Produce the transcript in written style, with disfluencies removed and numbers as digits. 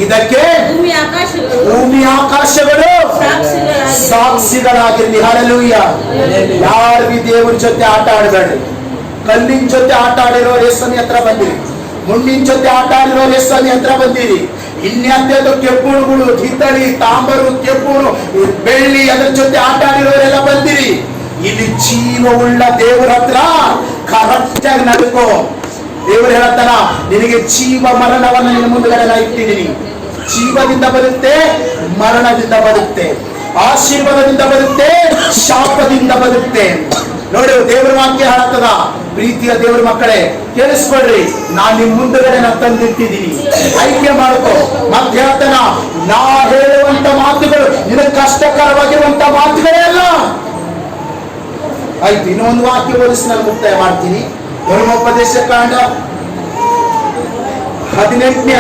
ಇದಕ್ಕೆ ಭೂಮಿ ಆಕಾಶಗಳು ಸಾಕ್ಷಿಗಳಾಗಿರ್ಲಿ. ಹಲ್ಲೆಲೂಯ. ಯಾರು ಬಿ ದೇವ್ರ ಜೊತೆ ಆಟ ಆಡಬೇಡ್ರಿ. ಕಲ್ಲಿನ ಜೊತೆ ಆಟ ಆಡಿರೋರು ಯೇಸುವಿನ ಹತ್ರ ಬಂದಿರಿ. ಮುಳ್ಳಿನ ಜೊತೆ ಆಟ ಆಡಿರೋರು ಯೇಸುವಿನ ಹತ್ರ ಬಂದಿರಿ. ಇನ್ಯಾತ್ಯದು ಕೆಬ್ಬುಳುಗಳು, ಹಿತ್ತಳಿ, ತಾಮ್ರು, ಕೆಬ್ಬುಳು, ಬೆಳ್ಳಿ ಅದರ ಜೊತೆ ಆಟ ಆಡಿರೋರೆಲ್ಲ ಬಂದಿರಿ. ಇಲ್ಲಿ ಜೀವವುಳ್ಳ ದೇವರ ಹತ್ರ ಕರೆಕ್ಟ್ ಆಗಿ ನಡ್ಕೋ. ದೇವರು ಹೇಳ್ತಾನ, ನಿನಗೆ ಜೀವ ಮರಣವನ್ನು ನಿನ್ನ ಮುಂದುಗಡೆ ನಾ ಇಟ್ಟಿದ್ದೀನಿ. ಜೀವದಿಂದ ಬರುತ್ತೆ, ಮರಣದಿಂದ ಬರುತ್ತೆ, ಆಶೀರ್ವಾದದಿಂದ ಬರುತ್ತೆ, ಶಾಪದಿಂದ ಬರುತ್ತೆ. ನೋಡಿ, ದೇವರ ವಾಕ್ಯ ಹೇಳುತ್ತದ, ಪ್ರೀತಿಯ ದೇವರ ಮಕ್ಕಳೇ ಕೇಳಿಸ್ಕೊಳ್ರಿ, ನಾನ್ ನಿಮ್ ಮುಂದುಗಡೆ ನಾ ತಂದಿಟ್ಟಿದ್ದೀನಿ, ಆಯ್ಕೆ ಮಾಡ್ಕೋ. ಮತ್ತೆ ಹೇಳ್ತಾನ, ನಾ ಹೇಳುವಂತ ಮಾತುಗಳು ನಿನಗೆ ಕಷ್ಟಕರವಾಗಿರುವಂತ ಮಾತುಗಳೇ ಅಲ್ಲ. ಆಯ್ತು, ಇನ್ನೊಂದು ವಾಕ್ಯ ಓದಿಸಿ ನಾನು ಮುಕ್ತಾಯ ಮಾಡ್ತೀನಿ. ಧರ್ಮೋಪದೇಶ ಕಾಂಡ 18ನೇ